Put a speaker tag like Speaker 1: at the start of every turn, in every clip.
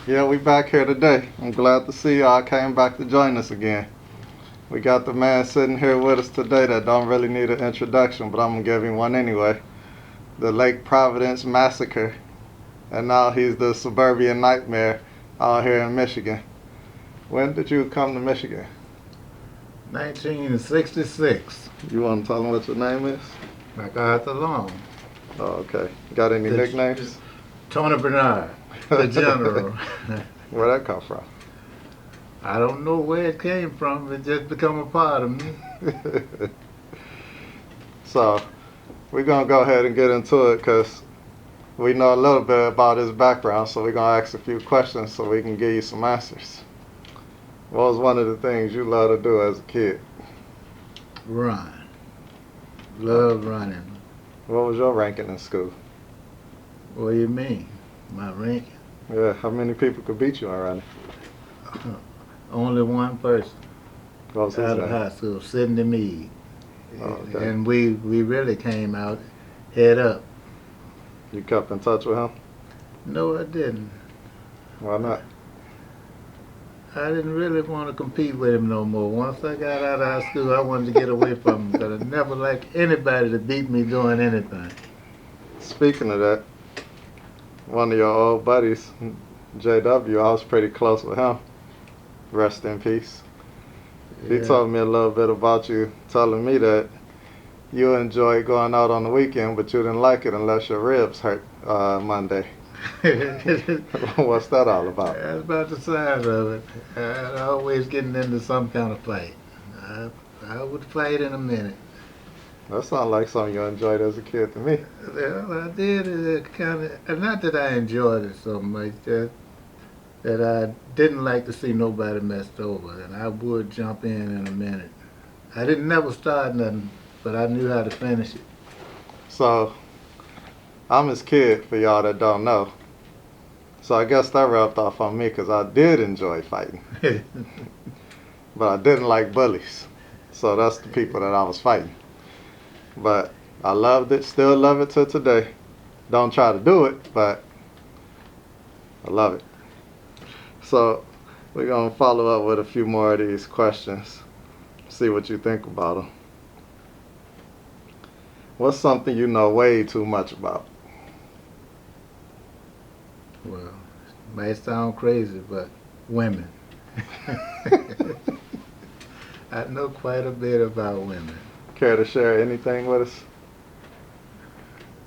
Speaker 1: Yeah, we back here today. I'm glad to see y'all came back to join us again. We got the man sitting here with us today that don't really need an introduction, but I'm gonna give him one anyway. The Lake Providence Massacre, and now he's the suburban nightmare out here in Michigan. When did you come to Michigan?
Speaker 2: 1966.
Speaker 1: You want to tell him what your name is?
Speaker 2: MacArthur Long.
Speaker 1: Oh, okay. Got any
Speaker 2: The-
Speaker 1: nicknames?
Speaker 2: Tony Bernard, the general.
Speaker 1: Where'd that come from?
Speaker 2: I don't know where it came from. It just become a part of me.
Speaker 1: So, we're going to go ahead and get into it because we know a little bit about his background, so we're going to ask a few questions so we can give you some answers. What was one of the things you loved to do as a kid?
Speaker 2: Run. Love running.
Speaker 1: What was your ranking in school?
Speaker 2: What do you mean? My ranking?
Speaker 1: Yeah, how many people could beat you in running?
Speaker 2: Only one person
Speaker 1: What was his
Speaker 2: out of
Speaker 1: name?
Speaker 2: high school, Sidney Meade.
Speaker 1: Oh, okay.
Speaker 2: And we really came out head up.
Speaker 1: You kept in touch with him?
Speaker 2: No, I didn't.
Speaker 1: Why not?
Speaker 2: I didn't really want to compete with him no more. Once I got out of high school, I wanted to get away from him because I never liked anybody to beat me doing anything.
Speaker 1: Speaking of that, one of your old buddies, JW, I was pretty close with him. Rest in peace. He
Speaker 2: Yeah.
Speaker 1: told me a little bit about you, telling me that you enjoy going out on the weekend, but you didn't like it unless your ribs hurt Monday. What's that all about?
Speaker 2: That's about the size of it. I always getting into some kind of fight. I would fight in a minute.
Speaker 1: That sounds like something you enjoyed as a kid to me.
Speaker 2: Well, I did it kind of, not that I enjoyed it so much, that I didn't like to see nobody messed over, and I would jump in a minute. I didn't never start nothing, but I knew how to finish it.
Speaker 1: So, I'm his kid, for y'all that don't know. So I guess that rubbed off on me because I did enjoy fighting. But I didn't like bullies. So that's the people that I was fighting. But I loved it, still love it till today. Don't try to do it, but I love it. So we're going to follow up with a few more of these questions. See what you think about them. What's something you know way too much about?
Speaker 2: Well, it might sound crazy, but women. I know quite a bit about women.
Speaker 1: Care to share anything with us?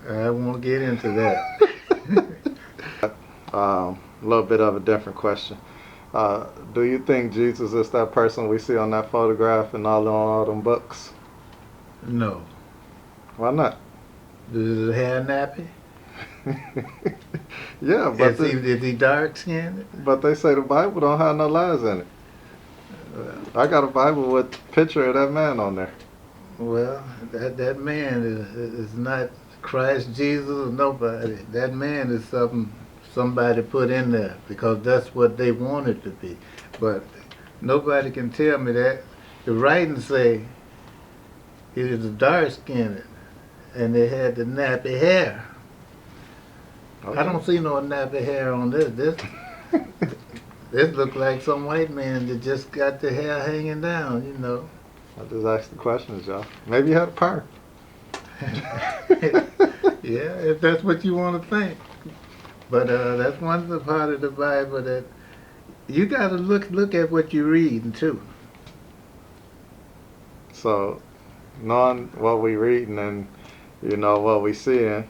Speaker 2: I won't get into that.
Speaker 1: A little bit of a different question. Do you think Jesus is that person we see on that photograph and all them books?
Speaker 2: No.
Speaker 1: Why not?
Speaker 2: Does his hair nappy?
Speaker 1: Yeah, but
Speaker 2: Is he dark skinned?
Speaker 1: but they say the Bible don't have no lies in it. I got a Bible with a picture of that man on there.
Speaker 2: Well, that man is not Christ Jesus or nobody. That man is somebody put in there because that's what they wanted to be. But nobody can tell me that. The writings say he was dark skinned and they had the nappy hair.
Speaker 1: Okay.
Speaker 2: I don't see no nappy hair on this. This look like some white man that just got the hair hanging down, you know.
Speaker 1: I just asked the questions, y'all. Maybe you had a perm.
Speaker 2: Yeah, if that's what you want to think. But that's one part of the Bible that you got to look at what you're reading too.
Speaker 1: So, knowing what we reading and what we seeing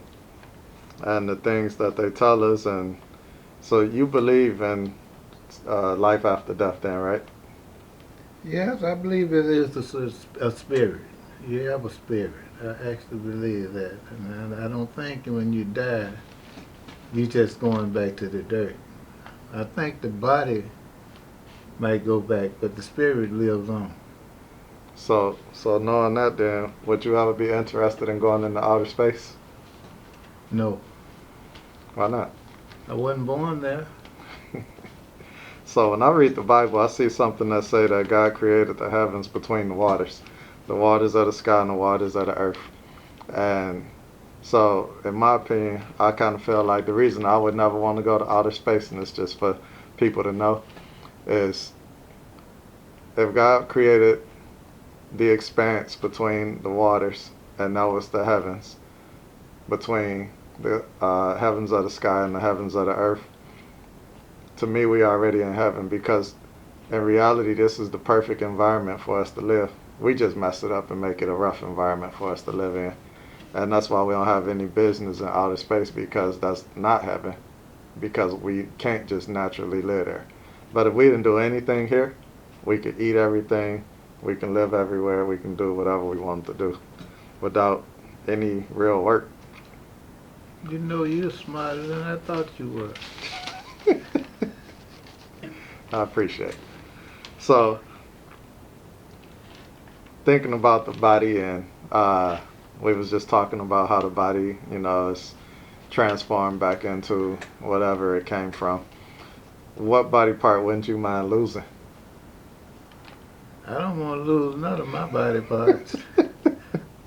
Speaker 1: and the things that they tell us, and so you believe in life after death, then, right?
Speaker 2: Yes, I believe it is a spirit. You have a spirit. I actually believe that. And I don't think when you die, you just going back to the dirt. I think the body might go back, but the spirit lives on.
Speaker 1: So knowing that, then, would you ever be interested in going into outer space?
Speaker 2: No,
Speaker 1: Why not?
Speaker 2: I wasn't born there.
Speaker 1: So when I read the Bible, I see something that say that God created the heavens between the waters of the sky and the waters of the earth. And So, in my opinion, I kind of feel like the reason I would never want to go to outer space, and it's just for people to know, is if God created the expanse between the waters, and that was the heavens, between the heavens of the sky and the heavens of the earth, to me, we already in heaven, because in reality, this is the perfect environment for us to live. We just mess it up and make it a rough environment for us to live in. And that's why we don't have any business in outer space, because that's not heaven, because we can't just naturally live there. But if we didn't do anything here, we could eat everything, we can live everywhere, we can do whatever we want to do without any real work.
Speaker 2: You know, you're smarter than I thought you were.
Speaker 1: I appreciate it. So, thinking about the body, and we was just talking about how the body, is transformed back into whatever it came from. What body part wouldn't you mind losing?
Speaker 2: I don't want to lose none of my body parts.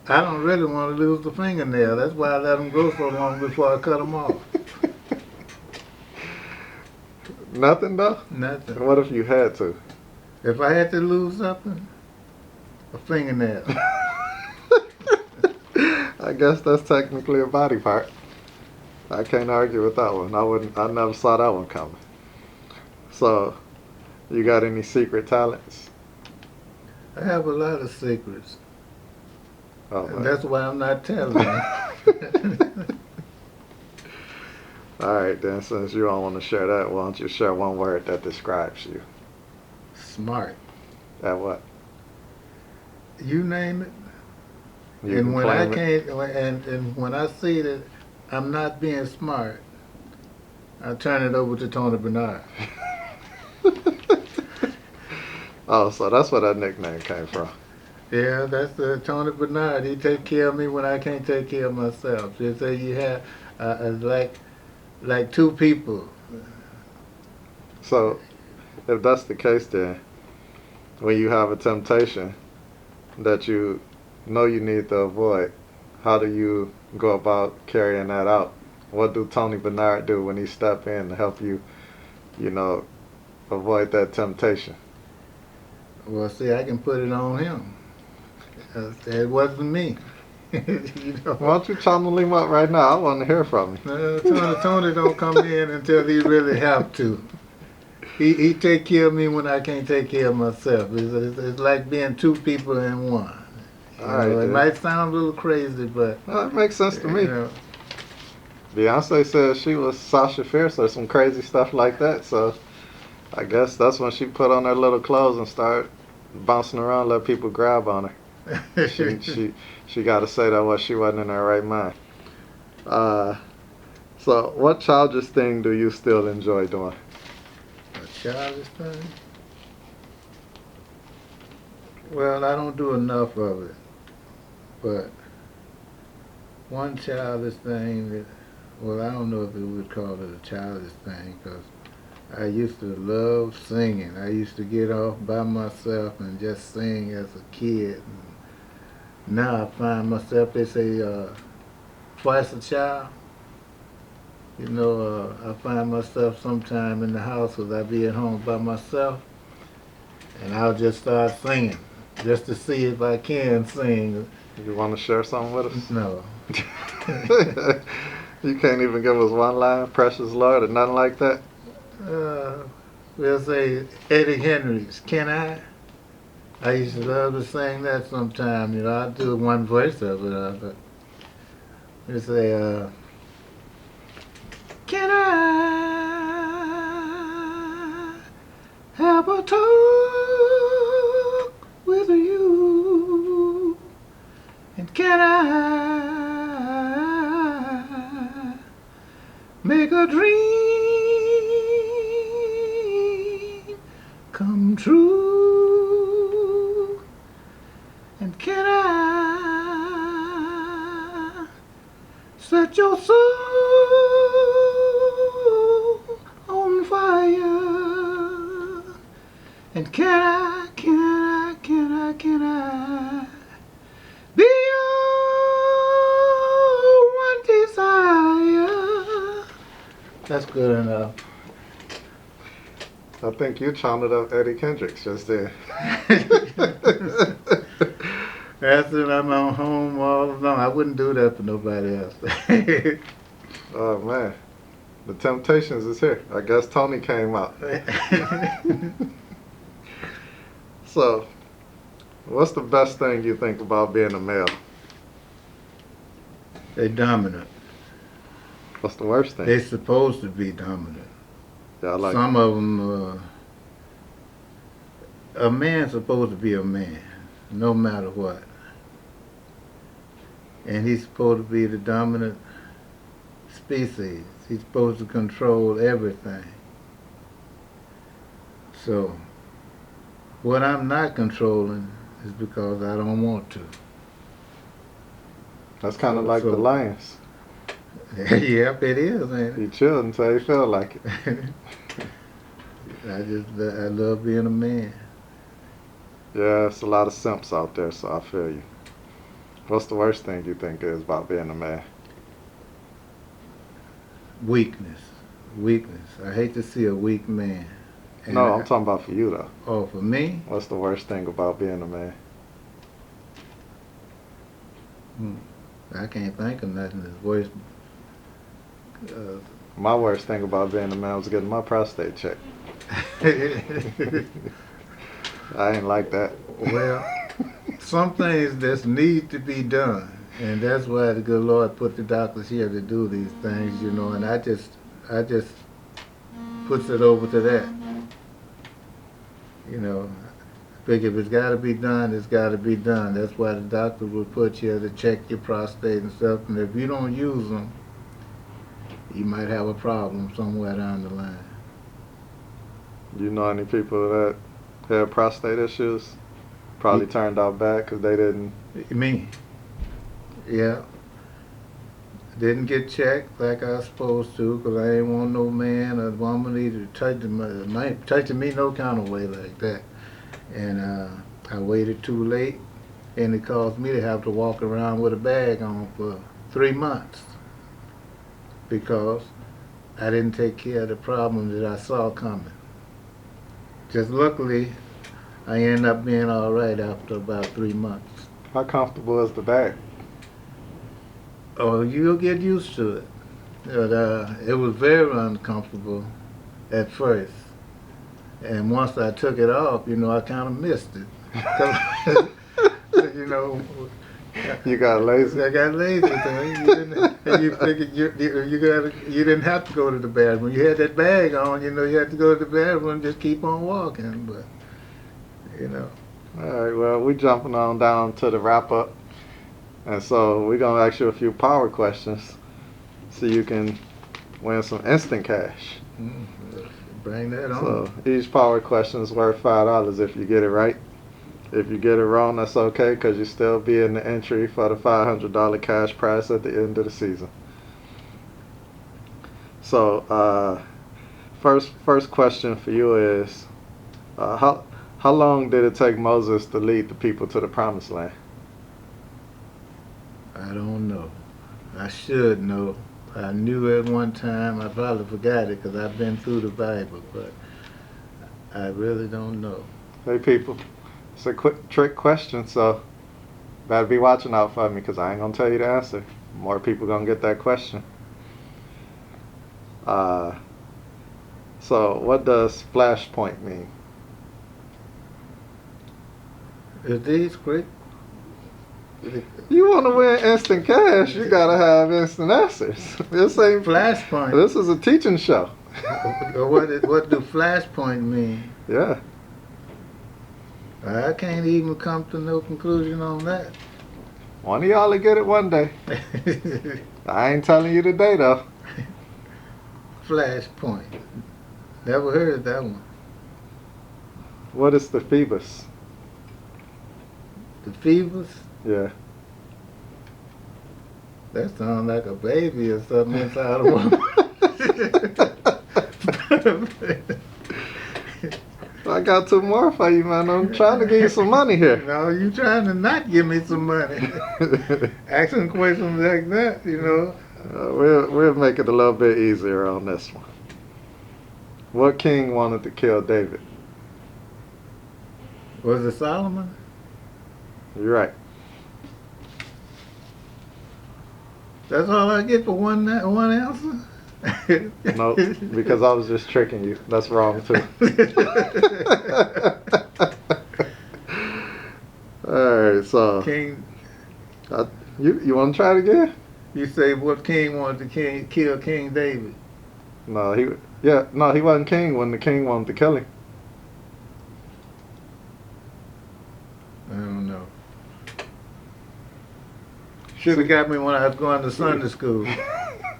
Speaker 2: I don't really want to lose the fingernail. That's why I let them grow so long before I cut them off.
Speaker 1: Nothing though?
Speaker 2: Nothing.
Speaker 1: What if you had to?
Speaker 2: If I had to lose something, a fingernail.
Speaker 1: I guess that's technically a body part. I can't argue with that one. I never saw that one coming. So, you got any secret talents?
Speaker 2: I have a lot of secrets.
Speaker 1: Oh,
Speaker 2: And that's why I'm not telling you.
Speaker 1: All right, then, since you don't want to share that, why don't you share one word that describes you?
Speaker 2: Smart.
Speaker 1: At what?
Speaker 2: You name it.
Speaker 1: You
Speaker 2: And
Speaker 1: can
Speaker 2: when I
Speaker 1: claim it.
Speaker 2: can't, and when I see that I'm not being smart, I turn it over to Tony Bernard.
Speaker 1: Oh, so that's where that nickname came from.
Speaker 2: Yeah, that's Tony Bernard. He take care of me when I can't take care of myself. They say you have like two people.
Speaker 1: So, if that's the case, then when you have a temptation that you know you need to avoid, how do you go about carrying that out? What do Tony Bernard do when he step in to help you, avoid that temptation?
Speaker 2: Well, see, I can put it on him. It wasn't me.
Speaker 1: Why don't you channel him up right now? I want to hear from you.
Speaker 2: Tony don't come in until he really have to. He take care of me when I can't take care of myself. It's like being two people in one. It might sound a little crazy, but
Speaker 1: it makes sense to me.
Speaker 2: You know,
Speaker 1: Beyonce said she was Sasha Fierce or some crazy stuff like that. So I guess that's when she put on her little clothes and started bouncing around, let people grab on her. She got to say that she wasn't in her right mind. So what childish thing do you still enjoy doing?
Speaker 2: a childish thing? Well, I don't do enough of it. But one childish thing that, well, I don't know if we would call it a childish thing, because I used to love singing. I used to get off by myself and just sing as a kid. And now I find myself, they say, twice a child. I find myself sometime in the house because I be at home by myself, and I'll just start singing just to see if I can sing.
Speaker 1: You want to share something with us?
Speaker 2: No.
Speaker 1: You can't even give us one line, Precious Lord, or nothing like that?
Speaker 2: We'll say Eddie Henry's Can I? I used to love to sing that sometime. I'll do one verse of it. But we'll say, can I have a talk with you? And can I make a dream come true? And can I set your soul on fire? And can I be your one That's good enough.
Speaker 1: I think you channeled up Eddie Kendricks just there.
Speaker 2: After I'm on home all alone, I wouldn't do that for nobody else.
Speaker 1: Oh man, the Temptations is here. I guess Tony came out. So, what's the best thing you think about being a male?
Speaker 2: They dominant.
Speaker 1: What's the worst thing?
Speaker 2: They supposed to be dominant.
Speaker 1: Yeah, I like
Speaker 2: Some of them, a man's supposed to be a man, no matter what. And he's supposed to be the dominant species. He's supposed to control everything. So, what I'm not controlling is because I don't want to.
Speaker 1: That's kind of like the lions.
Speaker 2: Yep, it is, man.
Speaker 1: You chill until you feel like it.
Speaker 2: I love being a man.
Speaker 1: Yeah, it's a lot of simps out there, so I feel you. What's the worst thing you think is about being a man?
Speaker 2: Weakness. I hate to see a weak man. And
Speaker 1: No, I'm talking about for you though.
Speaker 2: Oh, for me?
Speaker 1: What's the worst thing about being a man?
Speaker 2: I can't think of nothing that's worse.
Speaker 1: My worst thing about being a man was getting my prostate checked. I ain't like that.
Speaker 2: Well, some things that need to be done, and that's why the good Lord put the doctors here to do these things, you know. And I just puts it over to that. You know, I figure if it's got to be done, it's got to be done. That's why the doctor will put you to check your prostate and stuff. And if you don't use them, you might have a problem somewhere down the line.
Speaker 1: You know any people that had prostate issues? Probably turned out bad because they didn't.
Speaker 2: Me? Yeah. Didn't get checked like I was supposed to because I ain't want no man or woman either touching me no kind of way like that. And I waited too late, and it caused me to have to walk around with a bag on for 3 months because I didn't take care of the problem that I saw coming. Just luckily, I ended up being all right after about 3 months.
Speaker 1: How comfortable is the bag?
Speaker 2: Oh, you'll get used to it. But, it was very uncomfortable at first. And once I took it off, you know, I kind of missed it. You know.
Speaker 1: You got lazy?
Speaker 2: I got lazy. And you figured you didn't have to go to the bathroom. You had that bag on, you know, you had to go to the bathroom and just keep on walking. But, you know.
Speaker 1: All right, well, we jumping on down to the wrap up. And so we're going to ask you a few power questions so you can win some instant cash.
Speaker 2: Bring that on.
Speaker 1: So each power question is worth $5 if you get it right. If you get it wrong, that's okay because you still be in the entry for the $500 cash prize at the end of the season. So first question for you is, how long did it take Moses to lead the people to the promised land?
Speaker 2: I don't know. I should know. I knew at one time. I probably forgot it because I've been through the Bible, but I really don't know.
Speaker 1: Hey people, it's a quick trick question, so better be watching out for me because I ain't gonna tell you the answer. More people gonna get that question. So what does flashpoint mean?
Speaker 2: Is these quick?
Speaker 1: You want to win instant cash, you gotta have instant answers. This ain't
Speaker 2: Flashpoint.
Speaker 1: This is a teaching show.
Speaker 2: What do flashpoint mean?
Speaker 1: Yeah.
Speaker 2: I can't even come to no conclusion on that.
Speaker 1: One of y'all will get it one day. I ain't telling you today though.
Speaker 2: Flashpoint. Never heard that one.
Speaker 1: What is the Phoebus?
Speaker 2: The Phoebus?
Speaker 1: Yeah.
Speaker 2: That sounds like a baby or something inside a woman.
Speaker 1: I got two more for you, man. I'm trying to give you some money here.
Speaker 2: No, you trying to not give me some money. Asking questions like that, you know.
Speaker 1: We'll make it a little bit easier on this one. What king wanted to kill David?
Speaker 2: Was it Solomon?
Speaker 1: You're right.
Speaker 2: That's all I get for one answer?
Speaker 1: No, because I was just tricking you. That's wrong too. Alright, so
Speaker 2: King,
Speaker 1: you want to try it again?
Speaker 2: you say what king wanted to kill King David?
Speaker 1: No, he wasn't king when the king wanted to kill him.
Speaker 2: I don't know. Should have got me when I was going to Sunday school.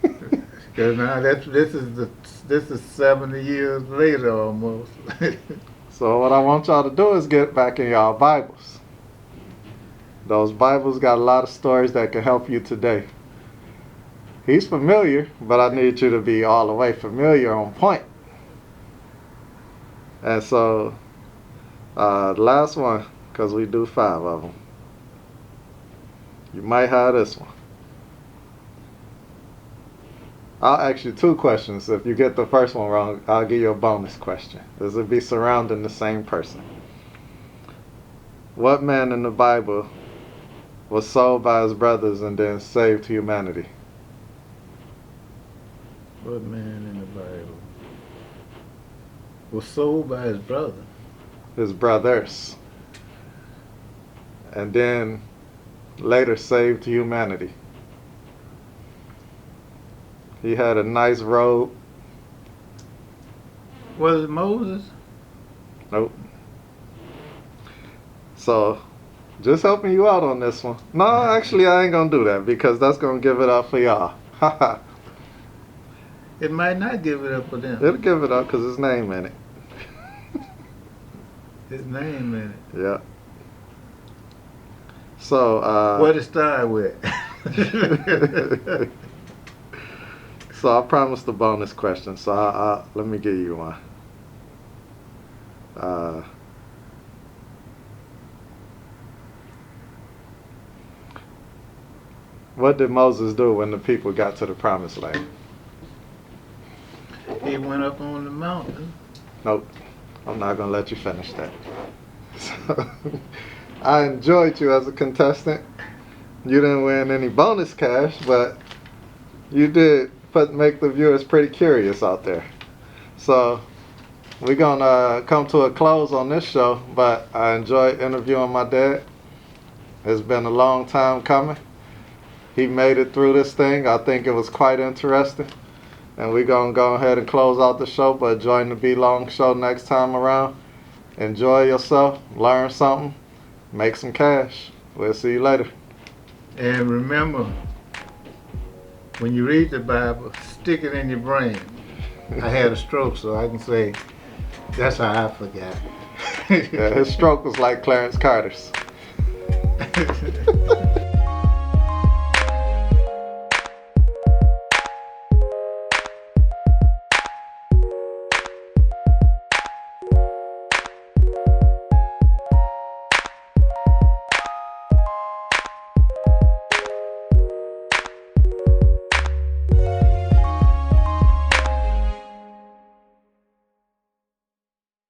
Speaker 2: Because now this is 70 years later almost.
Speaker 1: So what I want y'all to do is get back in y'all Bibles. Those Bibles got a lot of stories that can help you today. He's familiar, but I need you to be all the way familiar on point. And so, the last one, because we do 5 of them. You might have this one. I'll ask you 2 questions. If you get the first one wrong, I'll give you a bonus question. This will be surrounding the same person. What man in the Bible was sold by his brothers and then saved humanity?
Speaker 2: What man in the Bible was sold by his brother?
Speaker 1: His brothers. And then later saved humanity. He had a nice robe.
Speaker 2: Was it Moses?
Speaker 1: Nope. So, just helping you out on this one. No, actually, I ain't gonna do that because that's gonna give it up for y'all. Haha.
Speaker 2: It might not give it up for them.
Speaker 1: It'll give it up because his name in it.
Speaker 2: His name in it.
Speaker 1: Yeah. So,
Speaker 2: What it start with?
Speaker 1: So I promised a bonus question. So let me give you one. What did Moses do when the people got to the promised land?
Speaker 2: He went up on the mountain.
Speaker 1: Nope. I'm not going to let you finish that. So, I enjoyed you as a contestant. You didn't win any bonus cash, but you did make the viewers pretty curious out there. So we're going to come to a close on this show, but I enjoyed interviewing my dad. It's been a long time coming. He made it through this thing. I think it was quite interesting. And we're going to go ahead and close out the show, but join the BLONGshow next time around. Enjoy yourself, learn something, make some cash. We'll see you later.
Speaker 2: And remember, when you read the Bible, stick it in your brain. I had a stroke, so I can say, that's how I forgot.
Speaker 1: Yeah, his stroke was like Clarence Carter's.